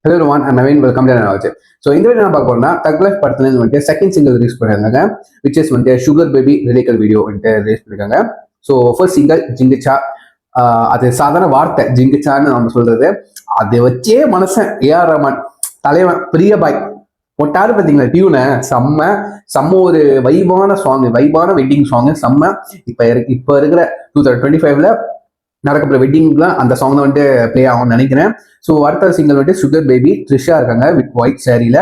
Hello everyone, I'm Naveen. Welcome to another watch. So இந்த video நான் பார்க்க போறேன்னா தக் லைஃப் படத்துலேருந்து வந்துட்டு செகண்ட் சிங்கிள் ரிலீஸ் பண்ணிருக்காங்க, விச் இஸ் வந்துட்டு சுகர் பேபி லிரிக்கல் வீடியோ வந்துட்டு ரிலீஸ் பண்ணிருக்காங்க. ஸோ ஃபர்ஸ்ட் சிங்கிள் ஜிங்கிச்சா, அது சாதாரண வார்த்தை ஜிங்கிச்சான்னு நம்ம சொல்றது, அதை வச்சே மனுஷன் ஏஆர் ரஹ்மான் தலைவன் பெரிய பாய் ஒட்டாரு பார்த்தீங்களா டியூனை. செம்ம செம்ம ஒரு வைபான சாங், வைபான வெட்டிங் சாங் செம்ம. இப்போ இருக்கிற 2025 நடக்கிற வெட்டிங்லாம் அந்த சாங் தான் வந்துட்டு பிளே ஆகும்னு நினைக்கிறேன். ஸோ அடுத்த சிங்கிள் வந்துட்டு சுகர் பேபி த்ரிஷா இருக்காங்க வித் ஒயிட் சாரியில.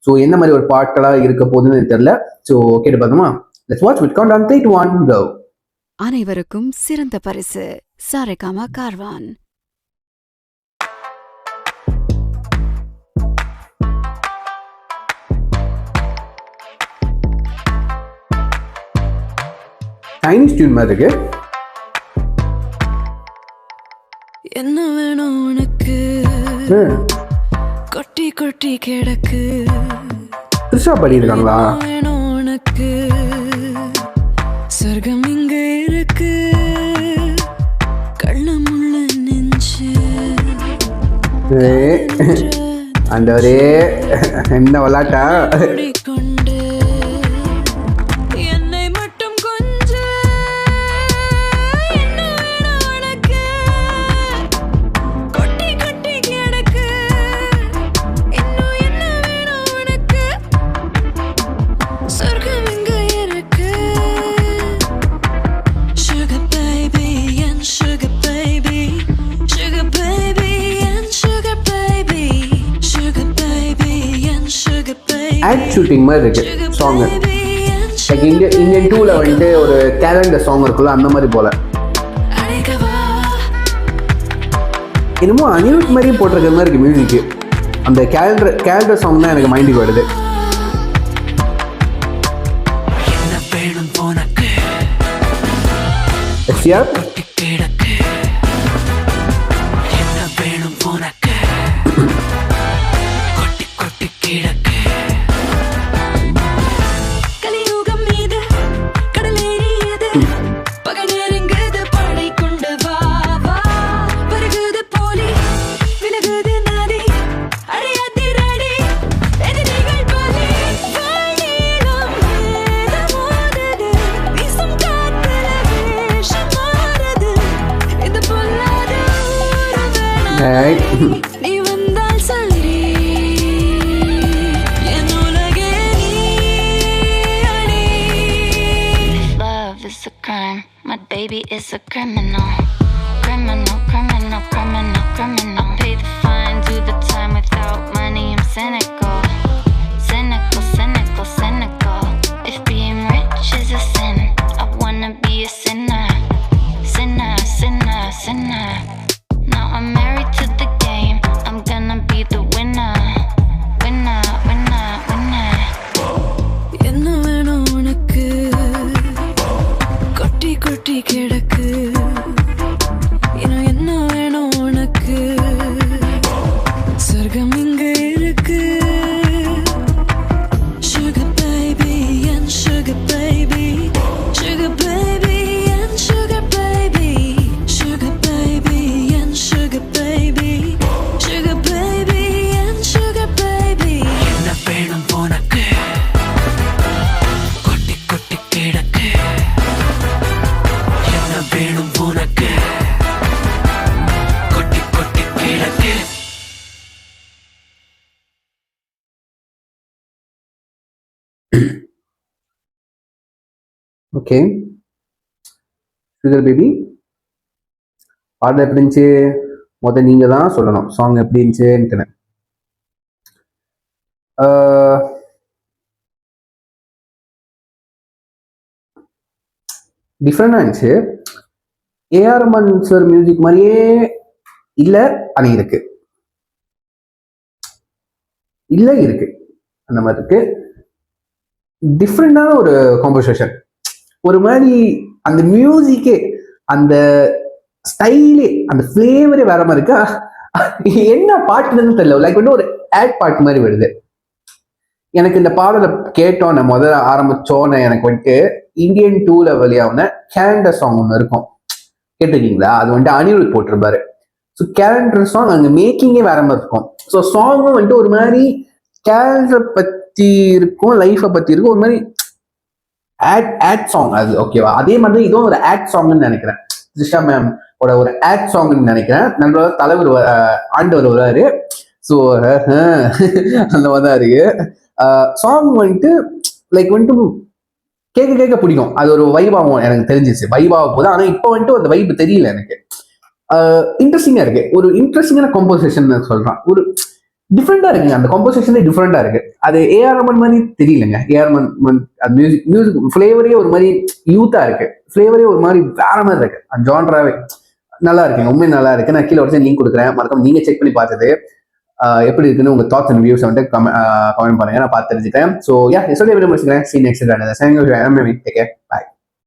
ஸோ என்ன மாதிரி ஒரு பாட்டெல்லாம் இருக்க போகுதுன்னு தெரியல. ஸோ கேட்டு பார்த்தோமா, let's watch with count on 3 2 1 கோ. அனைவருக்கும் சிறந்த பரிசு சாரேகாமா கார்வான். சைனீஸ் டியூன் மாதிரி இருக்கு. என்ன வேணும் உனக்கு, கொட்டி கொட்டி கிடக்கு. த்ரிஷா பாடியிருக்காங்களா? வேணும் உனக்கு, சொர்க்கம் இங்க இருக்கு, கள்ளமுள்ள நெஞ்சு. அந்த ஒரே என்ன விளாட்டா கொண்டு என்னை மட்டும் கொஞ்சம். என்ன வேணும் உனக்கு, கொட்டி கொட்டி கிடக்கு. இன்னும் என்ன வேணும் உனக்கு, சொர்க்கம் இங்க இருக்கு. Sugar baby and sugar baby, sugar baby and sugar baby, sugar baby and sugar baby. Ad shooting மாதிரி இருக்கு சாங்கு. லைக் இந்தியன் 2ல வந்துட்டு ஒரு கேலண்டர் சாங் இருக்குல்ல, அந்த மாதிரி போல. என்னமோ அனிருத் மாதிரியும் போட்டிருக்கிற மாதிரி இருக்கு மியூசிக்கு. அந்த கேலண்டர் சாங் தான் எனக்கு மைண்டுக்கு வருது. எஸ்ஆர் கலியுகம் மீது கடலேறியது, பகனேறுங்குது படை கொண்டு வா வா. வருகுது போலி, விலகுது நதி, அடையாதிரடி எதிரிகள் பலி. வானீளம் வேதமோதுது, வீசும் காத்துல வேஷம் மாறுது. இது பொல்லாத ஊரு வேணாம், நீ வந்தால் சொல்லி என் உலகே நீ அடி. Love is a crime, my baby is a criminal. Criminal, criminal, criminal, criminal. I pay the fine, do the time without money, I'm cynical. Cynical, cynical, cynical. If being rich is a sin, I wanna be a sinner. Sinner, sinner, sinner. Now I'm married to the game, I'm gonna be the winner. Winner, winner, winner. என்ன வேணும் உனக்கு, கொட்டி கொட்டி கிடக்கு. இன்னும் என்ன வேணும் உனக்கு, சொர்க்கம் இங்க இருக்கு. Sugar baby and sugar baby, sugar baby and sugar baby, sugar baby and sugar baby, sugar baby and sugar baby. என்ன வேணும் உனக்கு, கொட்டி கொட்டி கிடக்கு. என்ன வேணும் உனக்கு, கொட்டி கொட்டி கிடக்கு. ஓகே, சுகர் பேபி பாடல் எப்படி இருந்துச்சு? நீங்க தான் சொல்லணும் சாங் எப்படி இருந்துச்சுன்னு. டிஃப்ரெண்டா இருந்துச்சு. ஏஆர் ரஹ்மான் சார் மியூசிக் மாதிரியே இல்ல, ஆனா இருக்கு, இல்ல இருக்கு, அந்த மாதிரி இருக்கு. டிஃப்ரெண்டான ஒரு காம்போசிஷன், ஒரு மாதிரி அந்த மியூசிக்கே, அந்த ஸ்டைலே, அந்த ஃபிளேவரே வேற மாதிரி இருக்கா. என்ன பாட்டுன்னு தெரியல, லைக் வந்து ஒரு ஆட் பாட்டு மாதிரி வருது. எனக்கு இந்த பாடலை கேட்டோன்னு முதல்ல ஆரம்பிச்சோன்னு எனக்கு வந்துட்டு இந்தியன் 2ல வெளியாகுன கேலண்டர் சாங் ஒன்று இருக்கும், கேட்டிருக்கீங்களா? அது வந்துட்டு அனிருத் போட்டிருப்பாரு. ஸோ கேரக்டர் சாங் அங்கே மேக்கிங்கே வேற மாதிரி இருக்கும். ஸோ சாங்கும் வந்துட்டு ஒரு மாதிரி கேரக்டரை பற்றி இருக்கும், லைஃப்பை பற்றி இருக்கும், ஒரு மாதிரி ஆட் சாங் அது. ஓகேவா? அதே மாதிரி இதுவும் ஒரு ஆட் சாங்னு நினைக்கிறேன். ஜிஷா மேம் ஒரு ஆட் சாங்னு நினைக்கிறேன். நம்மளோட தலைவர் ஆண்டவர் வருவாரு. ஸோ அந்த மாதிரி தான் இருக்கு. சாங் வந்துட்டு லைக் வந்துட்டு கேட்க பிடிக்கும். அது ஒரு வைபாவும் எனக்கு தெரிஞ்சிச்சு, வைபாவ போது. ஆனால் இப்போ வந்துட்டு அந்த வைப் தெரியல எனக்கு. இன்ட்ரெஸ்டிங்கா இருக்கு, ஒரு இன்ட்ரெஸ்டிங்கான கம்போசிஷன் சொல்றான். ஒரு டிஃப்ரெண்டா இருக்குங்க, அந்த கம்போசிஷனே டிஃப்ரெண்டா இருக்கு. அது ஏஆர் ரஹ்மான் மாதிரி தெரியலங்க. ஏஆர் ரஹ்மான் அது மியூசிக் ஃபிளேவரே ஒரு மாதிரி யூத்தா இருக்கு, ஃபிளேவரே ஒரு மாதிரி வேற மாதிரி இருக்கு. அந்த ஜான்ராவே நல்லா இருக்குங்க, உண்மையை நல்லா இருக்கு. நான் கீழே ஒரு லிங்க் கொடுக்குறேன், மறக்காம நீங்க செக் பண்ணி பார்த்தது எப்படி இருக்குன்னு உங்க தாட்ஸ் அண்ட் வியூஸ் வந்து கமெண்ட் பண்ணுங்க, நான் பார்த்து தெரிஞ்சுட்டேன். ஸோ யா, சொல்லி எப்படி முடிச்சுக்கிறேன். See you next time. Thank you. Bye.